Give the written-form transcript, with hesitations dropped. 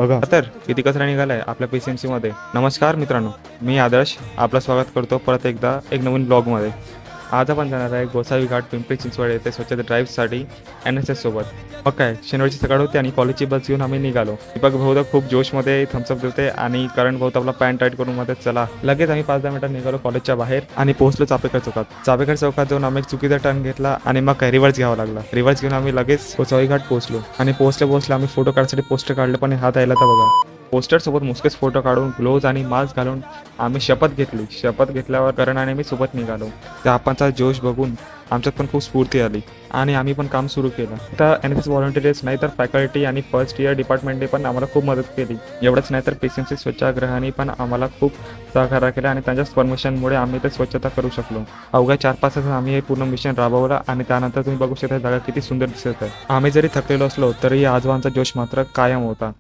बघा तर किती कचरा निघालाय आपल्या PCMC मध्ये. नमस्कार मित्रांनो, मी आदर्श आपलं स्वागत करतो परत एकदा एक नवीन ब्लॉगमध्ये. आज आपण जाणार आहे गोसावी घाट पिंपरी चिंचवड येथे स्वच्छता ड्राईव्हसाठी NSS सोबत. मग काय, शनिवारची सकाळ होती आणि कॉलेजची बस घेऊन आम्ही निघालो. दीपक भाऊ तर खूप जोशमध्ये थम्सअप देते आणि करण भाऊ तर आपला पॅन्ट टाईट करून मध्ये चला. लगेच आम्ही 5-10 मिनिटात निघालो कॉलेजच्या बाहेर आणि पोहोचलो चापेकर चौकात. चापेकर चौकात जाऊन आम्ही एक चुकीचा टर्न घेतला आणि मग काय रिव्हर्स घ्यावा लागला. रिव्हर्स घेऊन आम्ही लगेच गोसावी घाट पोहोचलो आणि पोहोचले आम्ही फोटो काढण्यासाठी पोस्टर काढले, पण हात यायला तर बघा. पोस्टर सोबत मुसकेच फोटो काढून ग्लोव्ज आणि मास्क घालून आम्ही शपथ घेतली. शपथ घेतल्यावर करण आणि मी सोबत निघालो. त्या आपणचा जोश बघून आमच्यात पण खूप स्फूर्ती आली आणि आम्ही पण काम सुरू केलं. तर NSS व्हॉलंटियर्स नाही तर फॅकल्टी आणि फर्स्ट इयर डिपार्टमेंटने पण आम्हाला खूप मदत केली. एवढंच नाही तर PCMC स्वच्छाग्रहाने पण आम्हाला खूप सहकार्य केलं आणि त्यांच्या परमिशनमुळे आम्ही ते स्वच्छता करू शकलो. अवघ्या 4-5 तासात आम्ही हे पूर्ण मिशन राबवलं आणि त्यानंतर तुम्ही बघू शकता जागा किती सुंदर दिसत आहे. आम्ही जरी थकलेलो असलो तरी आजोबांचा जोश मात्र कायम होता.